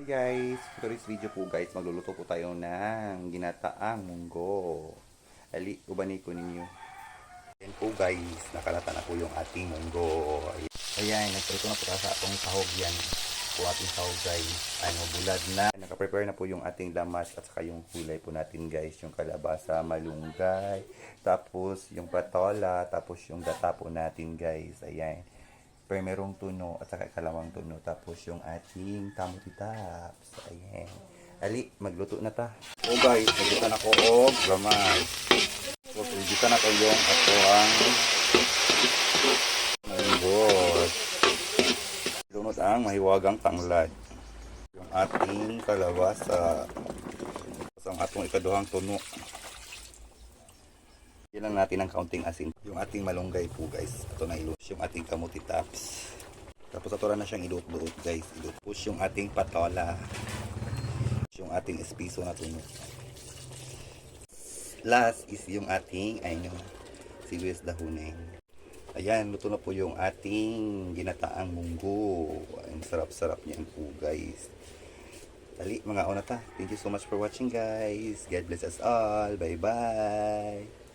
Guys, for this video po guys, magluluto po tayo ng ginataang munggo. Ali, ubani ko ninyo. Ayan po guys, nakalata na po yung ating munggo. Ayan, nagprito na po tayo sa atong sahog yan. Po ating sahog guys. Bulad na. Nakaprepare na po yung ating lamas at saka yung gulay po natin guys. Yung kalabasa, malunggay, tapos yung patola, tapos yung gata po natin guys. Ayan. Primerong tuno at saka ikalawang tuno. Tapos yung ating kamuti taps. Ayan. Ali, magluto na ta. So guys, nagluto na ko og gamay. So, nagluto na ko yung ato ang manggod. Lunod ang mahiwagang tanglad. Yung ating kalabasa. Tapos ang atong ikaduhang tuno. Yan lang natin ng kaunting asin. Yung ating malunggay po guys. Ito na ilus. Yung ating kamuti taps. Tapos ito na siyang iluot-luot guys. Iluot yung ating patola. Yung ating espiso na tuno. Last is yung ating sibuyas dahuneng. Ayan, luto na po yung ating ginataang munggo. Ang sarap-sarap niyan po guys. Dali, mga ona ta. Thank you so much for watching guys. God bless us all. Bye-bye.